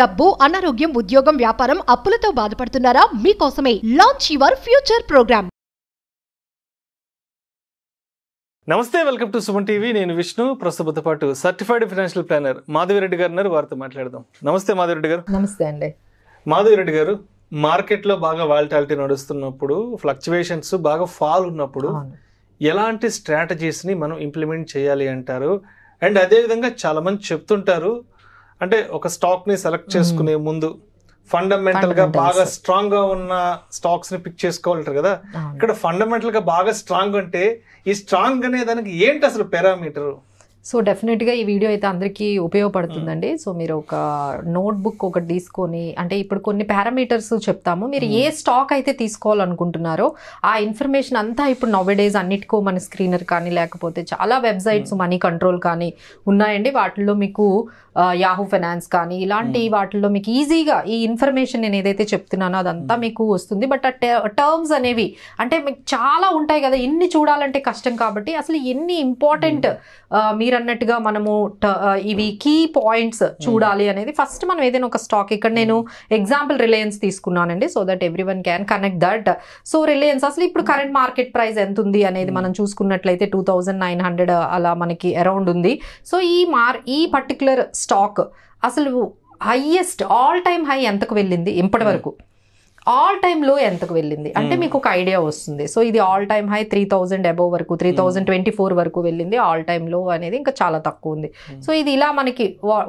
డబ్బు, అనారోగ్యం, ఉద్యోగం, వ్యాపారం, అప్పులతో బాధపడుతున్నారా? మీకోసమే లాంచ్ యువర్ ఫ్యూచర్ ప్రోగ్రామ్. నమస్తే, వెల్కమ్ టు సుమన్ టీవీ. నేను విష్ణు. ప్రస్తుతంతో పాటు సర్టిఫైడ్ ఫైనాన్షియల్ ప్లానర్ మాధవిరెడ్డి గారు ఉన్నారు. వారితో మాట్లాడదాం. నమస్తే మాధవిరెడ్డి గారు. నమస్తే అండి. మాధవిరెడ్డి గారు, మార్కెట్లో బాగా వాలటాలిటీ నడుస్తున్నప్పుడు, ఫ్లక్చువేషన్స్ బాగా ఫాల్ ఉన్నప్పుడు ఎలాంటి స్ట్రాటజీస్ని మనం ఇంప్లిమెంట్ చేయాలి అంటారు? అండ్ అదేవిధంగా చాలామంది చెప్తుంటారు, అంటే ఒక స్టాక్ని సెలెక్ట్ చేసుకునే ముందు ఫండమెంటల్గా బాగా స్ట్రాంగ్గా ఉన్న స్టాక్స్ని పిక్ చేసుకోవాలంటారు కదా. ఇక్కడ ఫండమెంటల్గా బాగా స్ట్రాంగ్ అంటే ఈ స్ట్రాంగ్ అనే దానికి ఏంటి అసలు పారామీటరు? సో డెఫినెట్గా ఈ వీడియో అయితే అందరికీ ఉపయోగపడుతుందండి. సో మీరు ఒక నోట్బుక్ ఒకటి తీసుకొని, అంటే ఇప్పుడు కొన్ని పారామీటర్స్ చెప్తాము, మీరు ఏ స్టాక్ అయితే తీసుకోవాలనుకుంటున్నారో ఆ ఇన్ఫర్మేషన్ అంతా ఇప్పుడు నౌవేడేస్ అన్నిటికో మన స్క్రీనర్ కానీ లేకపోతే చాలా వెబ్సైట్స్ మనీ కంట్రోల్ కానీ ఉన్నాయండి. వాటిల్లో మీకు యాహూ ఫైనాన్స్ కానీ ఇలాంటి వాటిల్లో మీకు ఈజీగా ఈ ఇన్ఫర్మేషన్ నేను ఏదైతే చెప్తున్నానో అదంతా మీకు వస్తుంది. బట్ ఆ టర్మ్స్ అనేవి అంటే మీకు చాలా ఉంటాయి కదా, ఎన్ని చూడాలంటే కష్టం. కాబట్టి అసలు ఎన్ని ఇంపార్టెంట్ మీరు అన్నట్టుగా మనము ఇవి కీ పాయింట్స్ చూడాలి అనేది ఫస్ట్ మనం ఏదైనా ఒక స్టాక్, ఇక్కడ నేను ఎగ్జాంపుల్ రిలయన్స్ తీసుకున్నానండి, so that everyone can connect that. So Reliance అసలు ఇప్పుడు కరెంట్ మార్కెట్ ప్రైస్ ఎంత ఉంది అనేది మనం చూసుకున్నట్లయితే 2900 అలా మనకి అరౌండ్ ఉంది. సో ఈ పర్టికులర్ స్టాక్ అసలు హైయెస్ట్ ఆల్ టైమ్ హై ఎంతకు వెళ్ళింది, ఇప్పటి వరకు ఆల్ టైమ్ లో ఎంతకు వెళ్ళింది అంటే మీకు ఒక ఐడియా వస్తుంది. సో ఇది ఆల్ టైమ్ హై 3000 అబోవ్ వరకు, 3024 వరకు వెళ్ళింది. ఆల్ టైమ్ లో అనేది ఇంకా చాలా తక్కువ ఉంది. సో ఇది ఇలా మనకి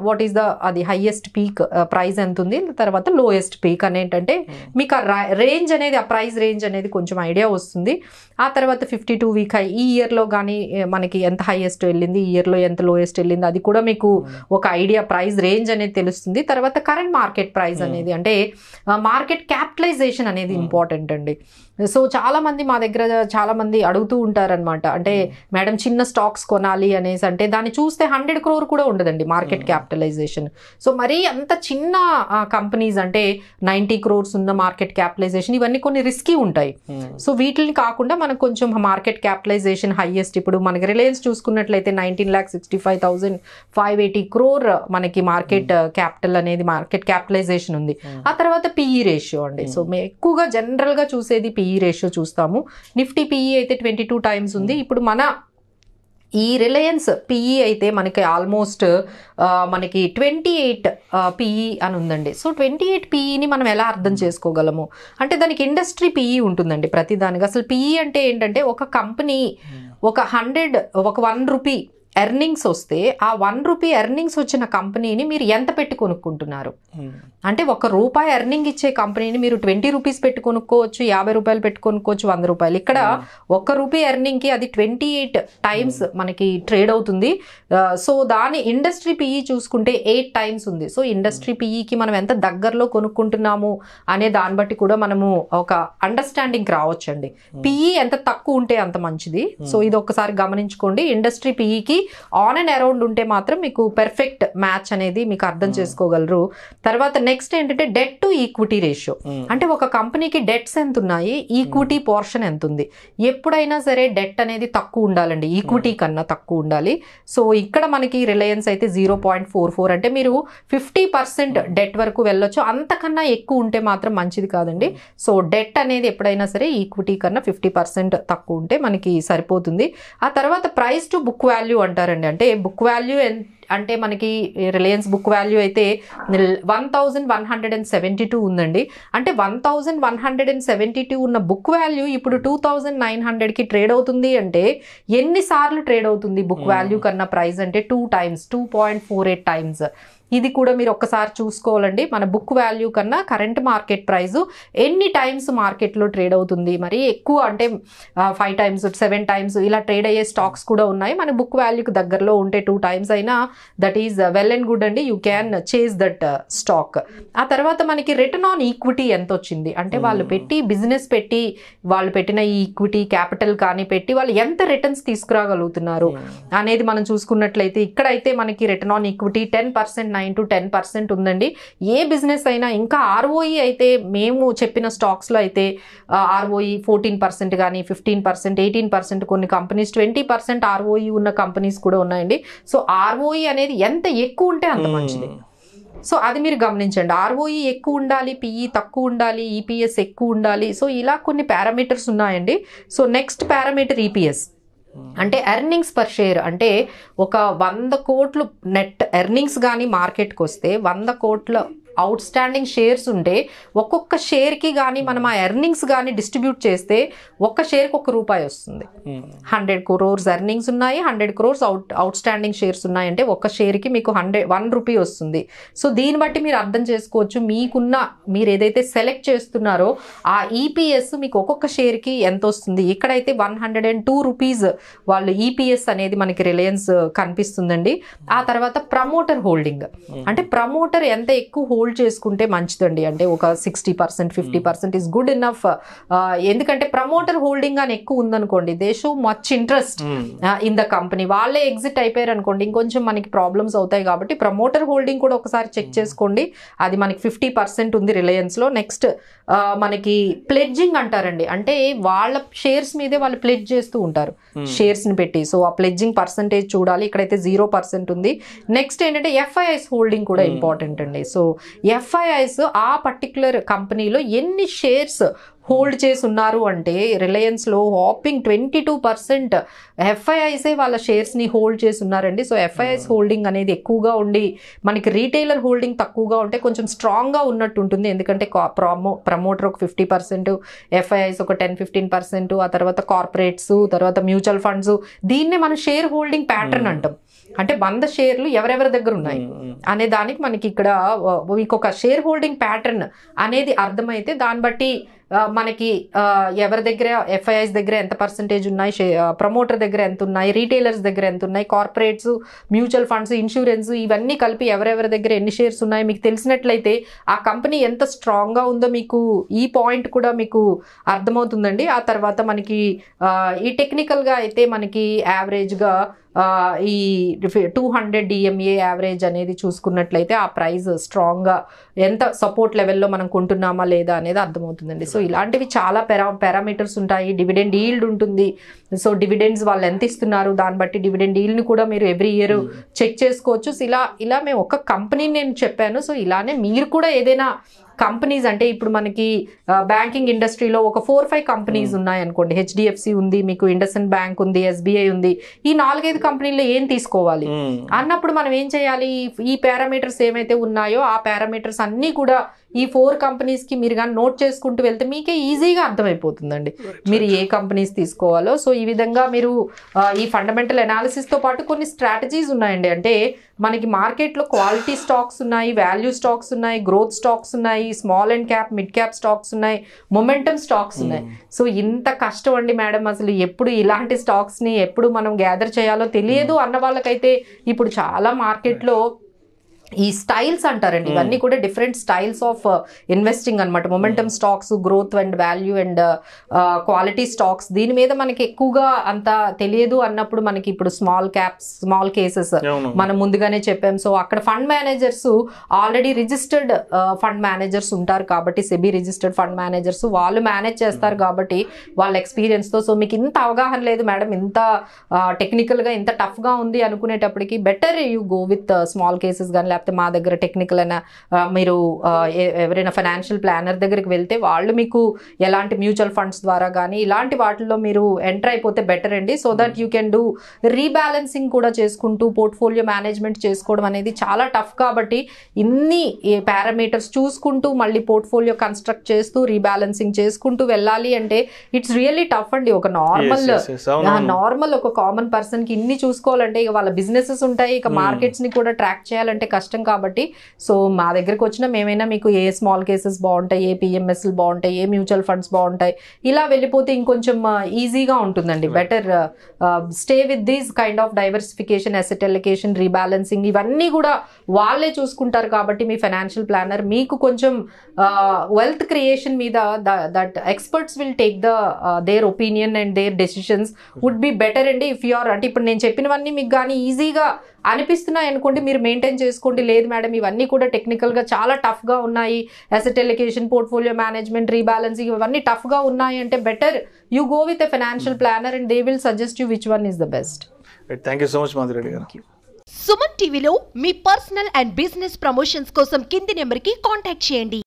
వాట్ ఈస్ ద అది హైయెస్ట్ పీక్ ప్రైస్ ఎంత ఉంది, తర్వాత లోయెస్ట్ పీక్ అని ఏంటంటే మీకు ఆ రేంజ్ అనేది, ఆ ప్రైస్ రేంజ్ అనేది కొంచెం ఐడియా వస్తుంది. ఆ తర్వాత 52 వీక్ హై, ఈ ఇయర్లో కానీ మనకి ఎంత హైయెస్ట్ వెళ్ళింది, ఈ ఇయర్లో ఎంత లోయెస్ట్ వెళ్ళింది, అది కూడా మీకు ఒక ఐడియా ప్రైస్ రేంజ్ అనేది తెలుస్తుంది. తర్వాత కరెంట్ మార్కెట్ ప్రైస్ అనేది, అంటే మార్కెట్ క్యాపిటలైజేషన్ అనేది ఇంపార్టెంట్ అండి. సో చాలా మంది మా దగ్గర చాలా మంది అడుగుతూ ఉంటారనమాట, అంటే మేడం చిన్న స్టాక్స్ కొనాలి అనేసి, అంటే దాన్ని చూస్తే 100 crore కూడా ఉండదండి మార్కెట్ క్యాపిటలైజేషన్. సో మరీ అంత చిన్న కంపెనీస్ అంటే 90 crores ఉన్న మార్కెట్ క్యాపిటలైజేషన్, ఇవన్నీ కొన్ని రిస్కీ ఉంటాయి. సో వీటిని కాకుండా మనకు కొంచెం మార్కెట్ క్యాపిటలైజేషన్ హైయెస్ట్, ఇప్పుడు మనకి రిలయన్స్ చూసుకున్నట్లయితే 19,65,580 crore మనకి మార్కెట్ క్యాపిటల్ అనేది మార్కెట్ క్యాపిటలైజేషన్ ఉంది. ఆ తర్వాత పిఈ రేషియో అండి. సో మేము ఎక్కువగా జనరల్గా చూసేది పిఈ రేషియో చూస్తాము. నిఫ్టీ పిఈ అయితే 22 times ఉంది. ఇప్పుడు మన ఈ రిలయన్స్ పిఈ అయితే మనకి ఆల్మోస్ట్ మనకి 28 పిఈ అని ఉందండి. సో 28 పిఈని మనం ఎలా అర్థం చేసుకోగలము అంటే దానికి ఇండస్ట్రీ పిఈ ఉంటుందండి ప్రతి దానికి. అసలు పిఈ అంటే ఏంటంటే ఒక కంపెనీ ఒక 1 రూపీ ఎర్నింగ్స్ వస్తే ఆ 1 రూపీ ఎర్నింగ్స్ వచ్చిన కంపెనీని మీరు ఎంత పెట్టి కొనుక్కుంటున్నారు అంటే ₹1 ఎర్నింగ్ ఇచ్చే కంపెనీని మీరు 20 రూపీస్ పెట్టి కొనుక్కోవచ్చు, 50 రూపాయలు పెట్టి కొనుక్కోవచ్చు, 100 రూపాయలు. ఇక్కడ ₹1 ఎర్నింగ్కి అది 28 times మనకి ట్రేడ్ అవుతుంది. సో దాని ఇండస్ట్రీ పిఈ చూసుకుంటే 8 times ఉంది. సో ఇండస్ట్రీ పిఈకి మనం ఎంత దగ్గరలో కొనుక్కుంటున్నాము అనే దాన్ని బట్టి కూడా మనము ఒక అండర్స్టాండింగ్ రావచ్చండి. పిఈ ఎంత తక్కువ ఉంటే అంత మంచిది. సో ఇది ఒక్కసారి గమనించుకోండి. ఇండస్ట్రీ పిఈకి ఆన్ అండ్ అరౌండ్ ఉంటే మాత్రం మీకు పెర్ఫెక్ట్ మ్యాచ్ అనేది మీకు అర్థం చేసుకోగలరు. తర్వాత నెక్స్ట్ ఏంటంటే డెట్ టు ఈక్విటీ రేషియో, అంటే ఒక కంపెనీకి డెట్స్ ఎంత ఉన్నాయి, ఈక్విటీ పోర్షన్ ఎంత ఉంది. ఎప్పుడైనా సరే డెట్ అనేది తక్కువ ఉండాలండి, ఈక్విటీ కన్నా తక్కువ ఉండాలి. సో ఇక్కడ మనకి రిలయన్స్ అయితే 0.44, అంటే మీరు 50% డెట్ వరకు వెళ్ళొచ్చు, అంతకన్నా ఎక్కువ ఉంటే మాత్రం మంచిది కాదండి. సో డెట్ అనేది ఎప్పుడైనా సరే ఈక్విటీ కన్నా 50% తక్కువ ఉంటే మనకి సరిపోతుంది. ఆ తర్వాత ప్రైస్ టు బుక్ వాల్యూ అంటారండి, అంటే బుక్ వాల్యూ అంటే మనకి రిలయన్స్ బుక్ వాల్యూ అయితే 1172 ఉందండి. అంటే 1172 ఉన్న బుక్ వాల్యూ ఇప్పుడు 2900కి ట్రేడ్ అవుతుంది. అంటే ఎన్నిసార్లు ట్రేడ్ అవుతుంది బుక్ వాల్యూ కన్నా ప్రైస్ అంటే 2 times, 2.48 times. ఇది కూడా మీరు ఒక్కసారి చూసుకోవాలండి. మన బుక్ వాల్యూ కన్నా కరెంట్ మార్కెట్ ప్రైస్ ఎన్ని టైమ్స్ మార్కెట్లో ట్రేడ్ అవుతుంది. మరి ఎక్కువ అంటే 5 times, 7 times ఇలా ట్రేడ్ అయ్యే స్టాక్స్ కూడా ఉన్నాయి. మన బుక్ వాల్యూకి దగ్గరలో ఉంటే 2 times అయినా that is well and good అండి. You can chase that stock. ఆ తర్వాత మనకి రిటర్న్ ఆన్ ఈక్విటీ ఎంత వచ్చింది, అంటే వాళ్ళు పెట్టి బిజినెస్ పెట్టి వాళ్ళు పెట్టిన ఈ ఈక్విటీ క్యాపిటల్ కానీ పెట్టి వాళ్ళు ఎంత రిటర్న్స్ తీసుకురాగలుగుతున్నారు అనేది మనం చూసుకున్నట్లయితే ఇక్కడైతే మనకి రిటర్న్ ఆన్ ఈక్విటీ 10%, 9 to 10% ఉందండి. ఏ బిజినెస్ అయినా ఇంకా ఆర్ఓఈ అయితే మేము చెప్పిన స్టాక్స్లో అయితే ఆర్ఓఈ 14% కానీ 15%, 18%, కొన్ని కంపెనీస్ 20% ఆర్ఓఈ ఉన్న కంపెనీస్ కూడా ఉన్నాయండి. సో ఆర్ఓఈ అనేది ఎంత ఎక్కువ ఉంటే అంత మంచిది. సో అది మీరు గమనించండి. ROE ఎక్కువ ఉండాలి, PE తక్కువ ఉండాలి, EPS ఎక్కువ ఉండాలి. సో ఇలా కొన్ని పారామీటర్స్ ఉన్నాయండి. సో నెక్స్ట్ పారామీటర్ EPS అంటే ఎర్నింగ్స్ పర్ షేర్. అంటే ఒక 100 కోట్లు నెట్ ఎర్నింగ్స్ కానీ మార్కెట్కి వస్తే 100 కోట్ల అవుట్ స్టాండింగ్ షేర్స్ ఉంటే ఒక్కొక్క షేర్కి కానీ మనం ఆ ఎర్నింగ్స్ కానీ డిస్ట్రిబ్యూట్ చేస్తే ఒక్క షేర్కి ₹1 వస్తుంది. 100 crores ఎర్నింగ్స్ ఉన్నాయి, 100 crores అవుట్ స్టాండింగ్ షేర్స్ ఉన్నాయంటే ఒక్క షేర్కి మీకు ₹1 వస్తుంది. సో దీన్ని బట్టి మీరు అర్థం చేసుకోవచ్చు మీరు ఏదైతే సెలెక్ట్ చేస్తున్నారో ఆ EPS మీకు ఒక్కొక్క షేర్కి ఎంత వస్తుంది. ఇక్కడైతే ₹102 వాళ్ళు EPS అనేది మనకి రిలయన్స్ కనిపిస్తుందండి. ఆ తర్వాత ప్రమోటర్ హోల్డింగ్ అంటే ప్రమోటర్ ఎంత ఎక్కువ హోల్డ్ చేసుకుంటే మంచిదండి. అంటే ఒక 60%, 50% ఈస్ గుడ్ ఇనఫ్. ఎందుకంటే ప్రమోటర్ హోల్డింగ్ అని ఎక్కువ ఉందనుకోండి, they show much interest in the company. వాళ్ళే ఎగ్జిట్ అయిపోయారు అనుకోండి, ఇంకొంచెం మనకి ప్రాబ్లమ్స్ అవుతాయి. కాబట్టి ప్రమోటర్ హోల్డింగ్ కూడా ఒకసారి చెక్ చేసుకోండి. అది మనకి 50% ఉంది రిలయన్స్లో. నెక్స్ట్ మనకి ప్లెడ్జింగ్ అంటారండి. అంటే వాళ్ళ షేర్స్ మీదే వాళ్ళు ప్లెడ్జ్ చేస్తూ ఉంటారు షేర్స్ని పెట్టి. సో ఆ ప్లెడ్జింగ్ పర్సంటేజ్ చూడాలి. ఇక్కడైతే 0% ఉంది. నెక్స్ట్ ఏంటంటే FIIs హోల్డింగ్ కూడా ఇంపార్టెంట్ అండి. సో FIIs ఆ పర్టికులర్ కంపెనీలో ఎన్ని షేర్స్ హోల్డ్ చేసి ఉన్నారు అంటే రిలయన్స్లో హాపింగ్ 22% FIIs వాళ్ళ షేర్స్ని హోల్డ్ చేసి ఉన్నారండి. సో FIIs హోల్డింగ్ అనేది ఎక్కువగా ఉండి మనకి రీటైలర్ హోల్డింగ్ తక్కువగా ఉంటే కొంచెం స్ట్రాంగ్గా ఉన్నట్టు ఉంటుంది. ఎందుకంటే ప్రమోటర్ ఒక 50%, FIIs ఒక 10-15%, ఆ తర్వాత కార్పొరేట్స్, తర్వాత మ్యూచువల్ ఫండ్స్. దీన్నే మనం షేర్ హోల్డింగ్ ప్యాటర్న్ అంటాం. అంటే 100 షేర్లు ఎవరెవరి దగ్గర ఉన్నాయి అనే దానికి మనకి ఇక్కడ మీకు ఒక షేర్ హోల్డింగ్ ప్యాటర్న్ అనేది అర్థమైతే దాన్ని బట్టి మనకి ఎవరి దగ్గర FIIs దగ్గర ఎంత పర్సంటేజ్ ఉన్నాయి, ప్రమోటర్ దగ్గర ఎంత ఉన్నాయి, రీటైలర్స్ దగ్గర ఎంత ఉన్నాయి, కార్పొరేట్స్, మ్యూచువల్ ఫండ్స్, ఇన్సూరెన్స్, ఇవన్నీ కలిపి ఎవరెవరి దగ్గర ఎన్ని షేర్స్ ఉన్నాయి మీకు తెలిసినట్లయితే ఆ కంపెనీ ఎంత స్ట్రాంగ్గా ఉందో మీకు ఈ పాయింట్ కూడా మీకు అర్థమవుతుందండి. ఆ తర్వాత మనకి ఈ టెక్నికల్గా అయితే మనకి యావరేజ్గా ఈ 200 DMA యావరేజ్ అనేది చూసుకున్నట్లయితే ఆ ప్రైస్ స్ట్రాంగ్గా ఎంత సపోర్ట్ లెవెల్లో మనం కొంటున్నామా లేదా అనేది అర్థమవుతుందండి. సో ఇలాంటివి చాలా పారామీటర్స్ ఉంటాయి. డివిడెండ్ ఈల్డ్ ఉంటుంది. సో డివిడెండ్స్ వాళ్ళు ఎంత ఇస్తున్నారు దాన్ని బట్టి డివిడెండ్ ఈల్డ్ని కూడా మీరు ఎవ్రీ ఇయర్ చెక్ చేసుకోవచ్చు. సో ఇలా మేము ఒక కంపెనీని నేను చెప్పాను. సో ఇలానే మీరు కూడా ఏదైనా కంపెనీస్ అంటే ఇప్పుడు మనకి బ్యాంకింగ్ ఇండస్ట్రీలో ఒక 4-5 కంపెనీస్ ఉన్నాయి అనుకోండి. HDFC ఉంది, మీకు ఇండస్ఇండ్ బ్యాంక్ ఉంది, SBI ఉంది. ఈ 4-5 కంపెనీల్లో ఏం తీసుకోవాలి అన్నప్పుడు మనం ఏం చేయాలి? ఈ పారామీటర్స్ ఏమైతే ఉన్నాయో ఆ పారామీటర్స్ అన్నీ కూడా ఈ 4 కంపెనీస్కి మీరు కానీ నోట్ చేసుకుంటూ వెళ్తే మీకే ఈజీగా అర్థమైపోతుందండి మీరు ఏ కంపెనీస్ తీసుకోవాలో. సో ఈ విధంగా మీరు ఈ ఫండమెంటల్ అనాలిసిస్తో పాటు కొన్ని స్ట్రాటజీస్ ఉన్నాయండి. అంటే మనకి మార్కెట్లో క్వాలిటీ స్టాక్స్ ఉన్నాయి, వాల్యూ స్టాక్స్ ఉన్నాయి, గ్రోత్ స్టాక్స్ ఉన్నాయి, small and cap, mid cap stocks ఉన్నాయి, మొమెంటమ్ స్టాక్స్ ఉన్నాయి. సో ఇంత కష్టం అండి మేడం, అసలు ఎప్పుడు ఇలాంటి స్టాక్స్ని ఎప్పుడు మనం గ్యాదర్ చేయాలో తెలియదు అన్న వాళ్ళకైతే ఇప్పుడు చాలా మార్కెట్లో ఈ స్టైల్స్ అంటారండి. ఇవన్నీ కూడా డిఫరెంట్ స్టైల్స్ ఆఫ్ ఇన్వెస్టింగ్ అనమాట. Momentum stocks, growth and value and quality stocks, దీని మీద మనకి ఎక్కువగా అంత తెలియదు అన్నప్పుడు మనకి ఇప్పుడు స్మాల్ క్యాప్స్, స్మాల్ కేసెస్ మనం ముందుగానే చెప్పాం. సో అక్కడ fund managers already registered fund managers ఉంటారు కాబట్టి, సెబీ రిజిస్టర్డ్ ఫండ్ మేనేజర్స్ వాళ్ళు మేనేజ్ చేస్తారు కాబట్టి వాళ్ళ ఎక్స్పీరియన్స్తో. సో మీకు ఇంత అవగాహన లేదు మేడం, ఇంత టెక్నికల్గా ఇంత టఫ్గా ఉంది అనుకునేటప్పటికి better you go with small cases కానీ, లేకపోతే మా దగ్గర టెక్నికల్ అయినా మీరు ఎవరైనా ఫైనాన్షియల్ ప్లానర్ దగ్గరికి వెళ్తే వాళ్ళు మీకు ఎలాంటి మ్యూచువల్ ఫండ్స్ ద్వారా కానీ ఇలాంటి వాటిల్లో మీరు ఎంటర్ అయిపోతే బెటర్ అండి. So that you can do rebalancing కూడా చేసుకుంటూ పోర్ట్ఫోలియో మేనేజ్మెంట్ చేసుకోవడం అనేది చాలా టఫ్ కాబట్టి ఇన్ని పారామీటర్స్ చూసుకుంటూ మళ్ళీ పోర్ట్ఫోలియో కన్స్ట్రక్ట్ చేస్తూ రీబ్యాలెన్సింగ్ చేసుకుంటూ వెళ్ళాలి అంటే ఇట్స్ రియల్లీ టఫ్ అండి. ఒక నార్మల్ ఒక కామన్ పర్సన్కి ఇన్ని చూసుకోవాలంటే ఇక వాళ్ళ బిజినెసెస్ ఉంటాయి, ఇక మార్కెట్స్ని కూడా ట్రాక్ చేయాలంటే కష్టం కాబట్టి. సో మా దగ్గరకు వచ్చిన మేమైనా మీకు ఏ స్మాల్ కేసెస్ బాగుంటాయి, ఏ PMSలు బాగుంటాయి, ఏ మ్యూచువల్ ఫండ్స్ బాగుంటాయి, ఇలా వెళ్ళిపోతే ఇంకొంచెం ఈజీగా ఉంటుందండి. Better stay with these kind of diversification, asset allocation, rebalancing ఇవన్నీ కూడా వాళ్ళే చూసుకుంటారు కాబట్టి మీ ఫైనాన్షియల్ ప్లానర్ మీకు కొంచెం వెల్త్ క్రియేషన్ మీద that experts will take their opinion and their decisions would be better అండి. ఇఫ్ యు ఆర్ అంటే ఇప్పుడు నేను చెప్పినవన్నీ మీకు కానీ ఈజీగా అనిపిస్తున్నాయి అనుకోండి, మీరు మెయింటైన్ చేసుకోండి. లేదు మేడం ఇవన్నీ కూడా టెక్నికల్గా చాలా టఫ్గా ఉన్నాయి, asset allocation, portfolio management, rebalancing ఇవన్నీ టఫ్గా ఉన్నాయి అంటే better you go with a financial planner and they will suggest you which one is the best. Thank you so much Madhuri Reddy గారు. సుమన్ టీవీలో మీ పర్సనల్ అండ్ బిజినెస్ ప్రమోషన్స్ కోసం కింది నెంబర్కి కాంటాక్ట్ చేయండి.